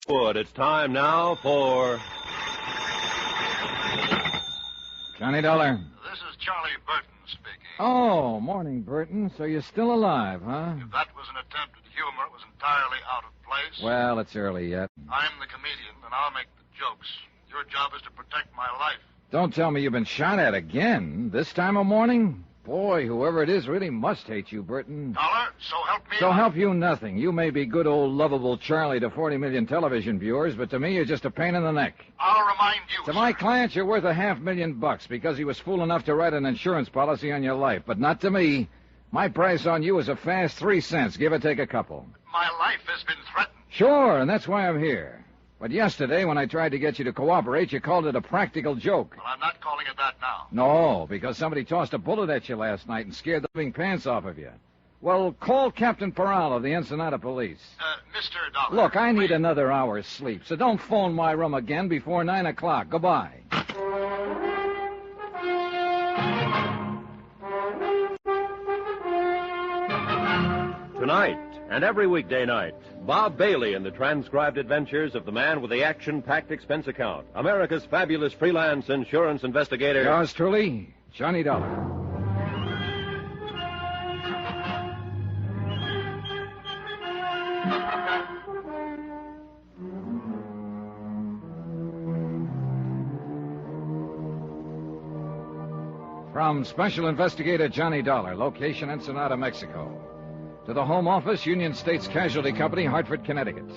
Wood, it's time now for... Johnny Dollar. This is Charlie Burton speaking. Oh, morning, Burton. So you're still alive, huh? If that was an attempt at humor, it was entirely out of place. Well, it's early yet. I'm the comedian, and I'll make the jokes. Your job is to protect my life. Don't tell me you've been shot at again. This time of morning? Boy, whoever it is really must hate you, Burton. Dollar, so help me. So help you nothing. You may be good old lovable Charlie to 40 million television viewers, but to me you're just a pain in the neck. I'll remind you, To sir. my clients, you're worth $500,000 because he was fool enough to write an insurance policy on your life, but not to me. My price on you is a fast 3 cents, give or take a couple. My life has been threatened. Sure, and that's why I'm here. But yesterday, when I tried to get you to cooperate, you called it a practical joke. Well, I'm not calling it that now. No, because somebody tossed a bullet at you last night and scared the living pants off of you. Well, call Captain Peral of the Ensenada Police. Mr. Dollar. Look, I need please. another hour's sleep, so don't phone my room again before 9 o'clock. Goodbye. Tonight and every weekday night, Bob Bailey in the transcribed adventures of the man with the action-packed expense account, America's fabulous freelance insurance investigator. Yours truly, Johnny Dollar. From Special Investigator Johnny Dollar, location Ensenada, Mexico. To the Home Office, Union States Casualty Company, Hartford, Connecticut.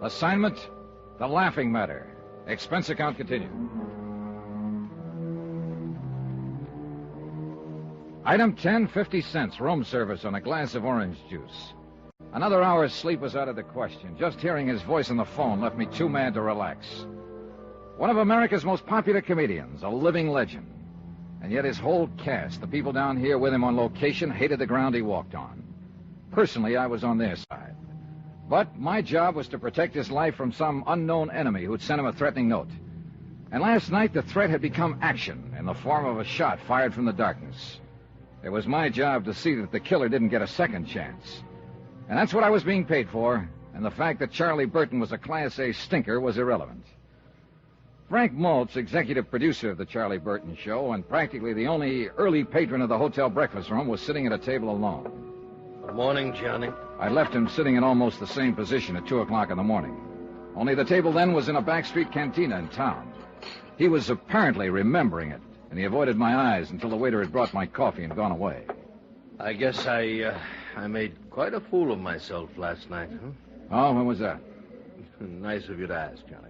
Assignment, The Laughing Matter. Expense account continued. Item 10, 50 cents, room service on a glass of orange juice. Another hour's sleep was out of the question. Just hearing his voice on the phone left me too mad to relax. One of America's most popular comedians, a living legend. And yet his whole cast, the people down here with him on location, hated the ground he walked on. Personally, I was on their side. But my job was to protect his life from some unknown enemy who'd sent him a threatening note. And last night, the threat had become action in the form of a shot fired from the darkness. It was my job to see that the killer didn't get a second chance. And that's what I was being paid for, and the fact that Charlie Burton was a Class A stinker was irrelevant. Frank Maltz, executive producer of the Charlie Burton Show, and practically the only early patron of the hotel breakfast room, was sitting at a table alone. Good morning, Johnny. I left him sitting in almost the same position at 2 o'clock in the morning. Only the table then was in a backstreet cantina in town. He was apparently remembering it, and he avoided my eyes until the waiter had brought my coffee and gone away. I guess I made quite a fool of myself last night, huh? Oh, when was that? Nice of you to ask, Johnny.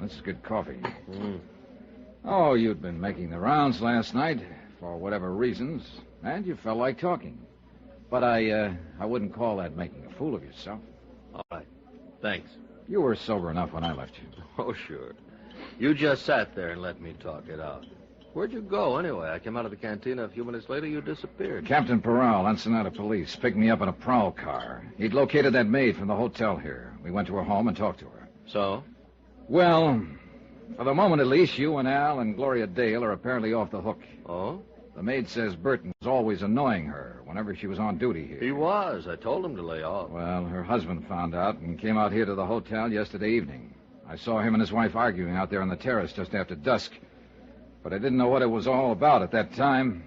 This is good coffee. Oh, you'd been making the rounds last night, for whatever reasons, and you felt like talking. But I wouldn't call that making a fool of yourself. All right. Thanks. You were sober enough when I left you. Oh, sure. You just sat there and let me talk it out. Where'd you go, anyway? I came out of the cantina a few minutes later. You disappeared. Captain Peral, Ensenada Police, picked me up in a prowl car. He'd located that maid from the hotel here. We went to her home and talked to her. So? Well, for the moment at least, you and Al and Gloria Dale are apparently off the hook. Oh? The maid says Burton was always annoying her whenever she was on duty here. He was. I told him to lay off. Well, her husband found out and came out here to the hotel yesterday evening. I saw him and his wife arguing out there on the terrace just after dusk. But I didn't know what it was all about at that time.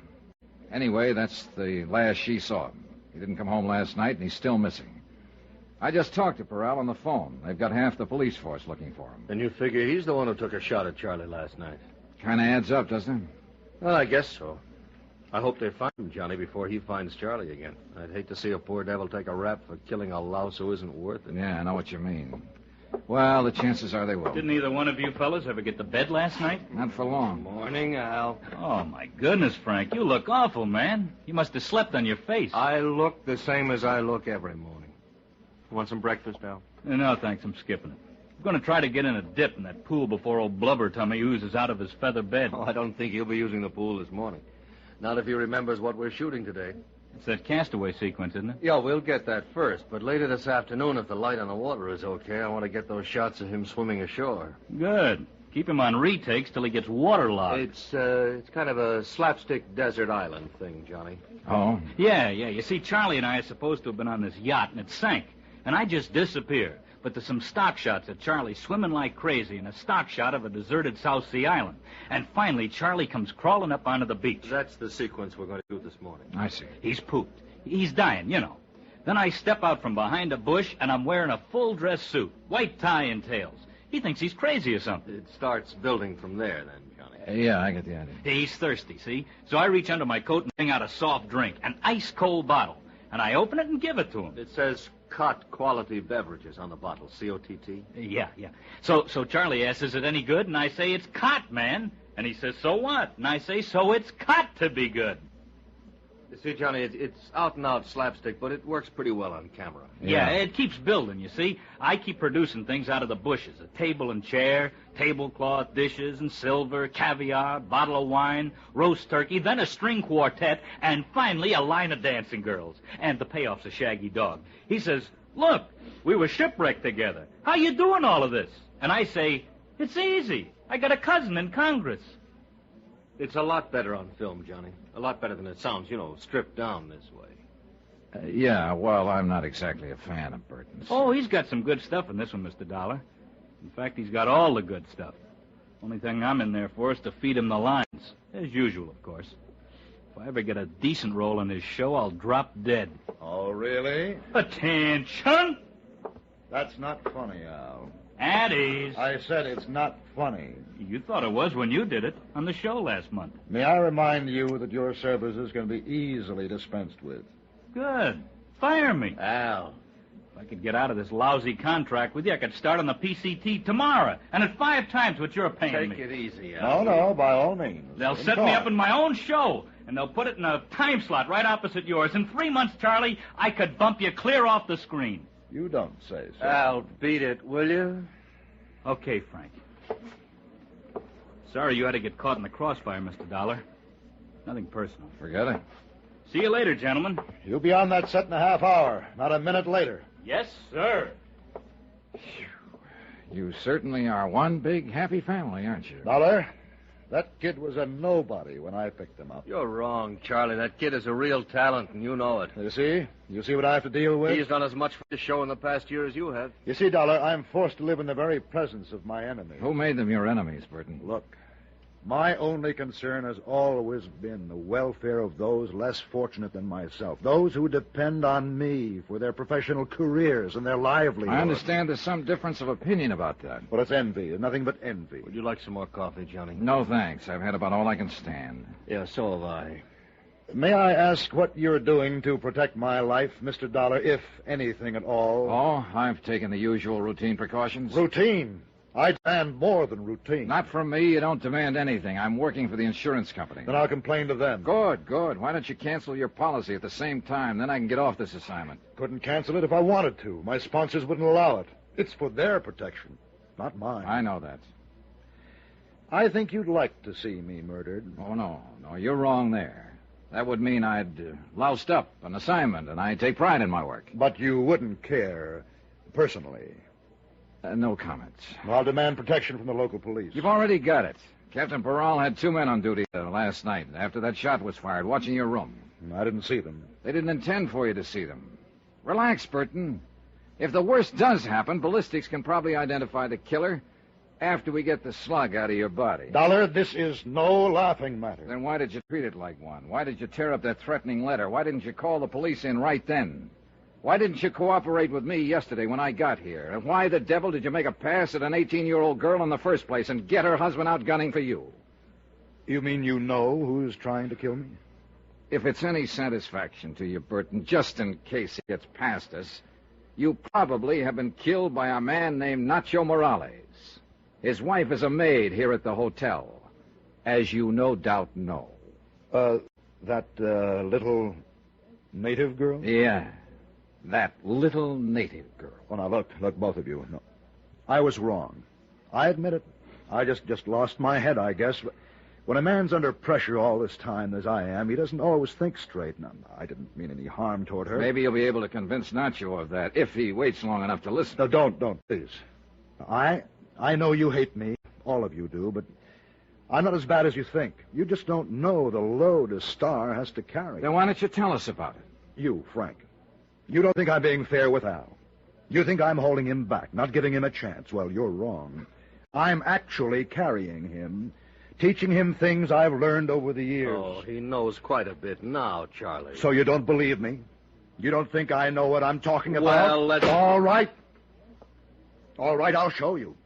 Anyway, that's the last she saw him. He didn't come home last night, and he's still missing. I just talked to Peral on the phone. They've got half the police force looking for him. And you figure he's the one who took a shot at Charlie last night? Kind of adds up, doesn't it? Well, I guess so. I hope they find him, Johnny, before he finds Charlie again. I'd hate to see a poor devil take a rap for killing a louse who isn't worth it. Yeah, I know what you mean. Well, the chances are they will. Didn't either one of you fellas ever get to bed last night? Not for long. Morning, Al. Oh, my goodness, Frank. You look awful, man. You must have slept on your face. I look the same as I look every morning. Want some breakfast, Al? No, thanks. I'm skipping it. I'm going to try to get in a dip in that pool before old Blubber Tummy oozes out of his feather bed. Oh, I don't think he'll be using the pool this morning. Not if he remembers what we're shooting today. It's that Castaway sequence, isn't it? Yeah, we'll get that first. But later this afternoon, if the light on the water is okay, I want to get those shots of him swimming ashore. Good. Keep him on retakes till he gets waterlogged. It's kind of a slapstick desert island thing, Johnny. Oh? Yeah. You see, Charlie and I are supposed to have been on this yacht, and it sank. and I just disappear. But there's some stock shots of Charlie swimming like crazy and a stock shot of a deserted South Sea island. And finally, Charlie comes crawling up onto the beach. That's the sequence we're going to do this morning. I see. He's pooped. He's dying, you know. Then I step out from behind a bush, and I'm wearing a full-dress suit, white tie and tails. He thinks he's crazy or something. It starts building from there, then, Johnny. Yeah, I get the idea. He's thirsty, see? So I reach under my coat and bring out a soft drink, an ice-cold bottle. And I open it and give it to him. It says Cott Quality Beverages on the bottle, C-O-T-T. Yeah. So Charlie asks, is it any good? And I say, it's Cott, man. And he says, so what? And I say, so it's got to be good. You see, Johnny, it's out-and-out slapstick, but it works pretty well on camera. Yeah, it keeps building, you see. I keep producing things out of the bushes. A table and chair, tablecloth, dishes and silver, caviar, bottle of wine, roast turkey, then a string quartet, and finally a line of dancing girls. And the payoff's a shaggy dog. He says, look, we were shipwrecked together. How you doing all of this? And I say, it's easy. I got a cousin in Congress. It's a lot better on film, Johnny. A lot better than it sounds, stripped down this way. Yeah, well, I'm not exactly a fan of Burton's. Oh, he's got some good stuff in this one, Mr. Dollar. In fact, he's got all the good stuff. Only thing I'm in there for is to feed him the lines. As usual, of course. If I ever get a decent role in his show, I'll drop dead. Oh, really? Attention! That's not funny, Al. At ease. I said it's not funny. You thought it was when you did it on the show last month. May I remind you that your services can be easily dispensed with? Good. Fire me. Al. If I could get out of this lousy contract with you, I could start on the PCT tomorrow, and at 5 times what you're paying me. Take it easy, Al. No, by all means. They'll set me up in my own show, and they'll put it in a time slot right opposite yours. In 3 months, Charlie, I could bump you clear off the screen. You don't say so. Al, beat it, will you? Okay, Frank. Sorry you had to get caught in the crossfire, Mr. Dollar. Nothing personal. Forget it. See you later, gentlemen. You'll be on that set in a half hour, not a minute later. Yes, sir. You certainly are one big happy family, aren't you? Dollar, that kid was a nobody when I picked him up. You're wrong, Charlie. That kid is a real talent, and you know it. You see? You see what I have to deal with? He's done as much for the show in the past year as you have. You see, Dollar, I'm forced to live in the very presence of my enemy. Who made them your enemies, Burton? Look, my only concern has always been the welfare of those less fortunate than myself, those who depend on me for their professional careers and their livelihood. I understand there's some difference of opinion about that. Well, it's envy. It's nothing but envy. Would you like some more coffee, Johnny? No, thanks. I've had about all I can stand. Yeah, so have I. May I ask what you're doing to protect my life, Mr. Dollar, if anything at all? Oh, I've taken the usual routine precautions. Routine? I demand more than routine. Not from me. You don't demand anything. I'm working for the insurance company. Then I'll complain to them. Good. Why don't you cancel your policy at the same time? Then I can get off this assignment. Couldn't cancel it if I wanted to. My sponsors wouldn't allow it. It's for their protection, not mine. I know that. I think you'd like to see me murdered. Oh, no, you're wrong there. That would mean I'd loused up an assignment, and I take pride in my work. But you wouldn't care personally. No comments. Well, I'll demand protection from the local police. You've already got it. Captain Peral had 2 men on duty last night after that shot was fired, watching your room. I didn't see them. They didn't intend for you to see them. Relax, Burton. If the worst does happen, ballistics can probably identify the killer after we get the slug out of your body. Dollar, this is no laughing matter. Then why did you treat it like one? Why did you tear up that threatening letter? Why didn't you call the police in right then? Why didn't you cooperate with me yesterday when I got here? And why the devil did you make a pass at an 18-year-old girl in the first place and get her husband out gunning for you? You mean you know who's trying to kill me? If it's any satisfaction to you, Burton, just in case it gets past us, you probably have been killed by a man named Nacho Morales. His wife is a maid here at the hotel, as you no doubt know. That little native girl? Yeah, that little native girl. Well, now, look, both of you. No, I was wrong. I admit it. I just lost my head, I guess. But when a man's under pressure all this time, as I am, he doesn't always think straight. Now, I didn't mean any harm toward her. Maybe you'll be able to convince Nacho of that, if he waits long enough to listen. No, don't, please. I know you hate me. All of you do, but I'm not as bad as you think. You just don't know the load a star has to carry. Then why don't you tell us about it? You, Frank. You don't think I'm being fair with Al. You think I'm holding him back, not giving him a chance. Well, you're wrong. I'm actually carrying him, teaching him things I've learned over the years. Oh, he knows quite a bit now, Charlie. So you don't believe me? You don't think I know what I'm talking about? Well, let's... All right. All right, I'll show you.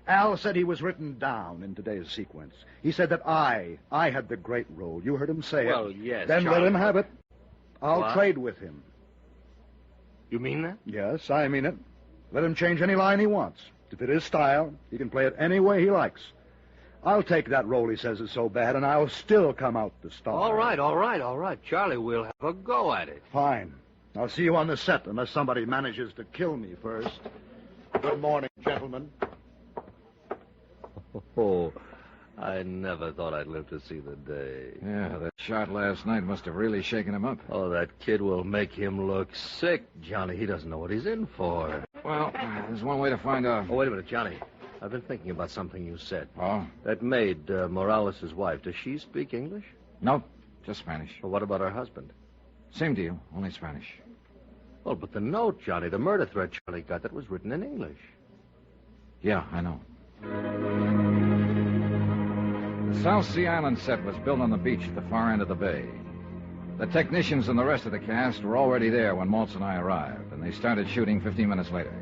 Al said he was written down in today's sequence. He said that I had the great role. You heard him say it. Well, yes, Then Charlie. let him have it. I'll What? trade with him. You mean that? Yes, I mean it. Let him change any line he wants. If it is style, he can play it any way he likes. I'll take that role he says is so bad, and I'll still come out the star. All right. Charlie, we'll have a go at it. Fine. I'll see you on the set, unless somebody manages to kill me first. Good morning, gentlemen. Oh, I never thought I'd live to see the day. Yeah, that shot last night must have really shaken him up. Oh, that kid will make him look sick, Johnny. He doesn't know what he's in for. Well, there's one way to find out. Oh, wait a minute, Johnny. I've been thinking about something you said. Oh? That maid, Morales' wife, does she speak English? No, just Spanish. Well, what about her husband? Same deal, only Spanish. Well, but the note, Johnny, the murder threat Charlie got, that was written in English. Yeah, I know. The South Sea Island set was built on the beach at the far end of the bay. The technicians and the rest of the cast were already there when Maltz and I arrived, and they started shooting 15 minutes later.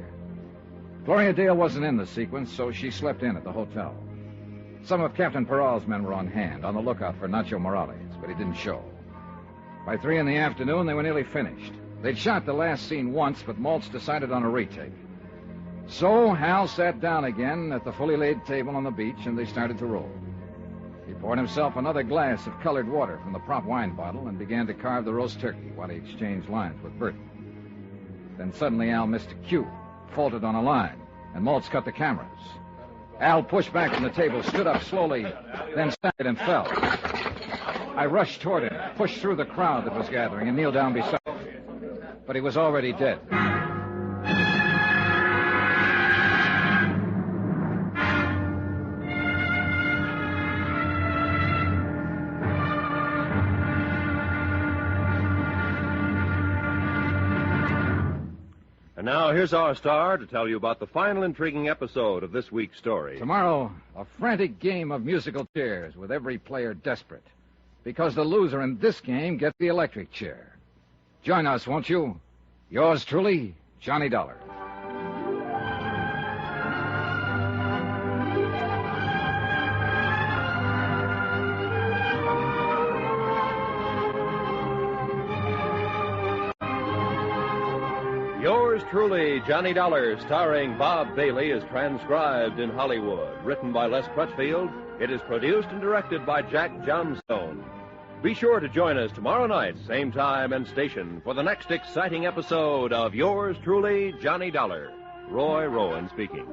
Gloria Dale wasn't in the sequence, so she slept in at the hotel. Some of Captain Peral's men were on hand, on the lookout for Nacho Morales, but he didn't show. By 3 in the afternoon, they were nearly finished. They'd shot the last scene once, but Maltz decided on a retake. So Hal sat down again at the fully laid table on the beach, and they started to roll. He poured himself another glass of colored water from the prop wine bottle and began to carve the roast turkey while he exchanged lines with Burton. Then suddenly Al missed a cue, faltered on a line, and Maltz cut the cameras. Al pushed back from the table, stood up slowly, then staggered and fell. I rushed toward him, pushed through the crowd that was gathering, and kneeled down beside him. But he was already dead. And now here's our star to tell you about the final intriguing episode of this week's story. Tomorrow, a frantic game of musical chairs with every player desperate. Because the loser in this game gets the electric chair. Join us, won't you? Yours truly, Johnny Dollar. Yours truly, Johnny Dollar, starring Bob Bailey, is transcribed in Hollywood. Written by Les Crutchfield, it is produced and directed by Jack Johnstone. Be sure to join us tomorrow night, same time and station, for the next exciting episode of Yours truly, Johnny Dollar. Roy Rowan speaking.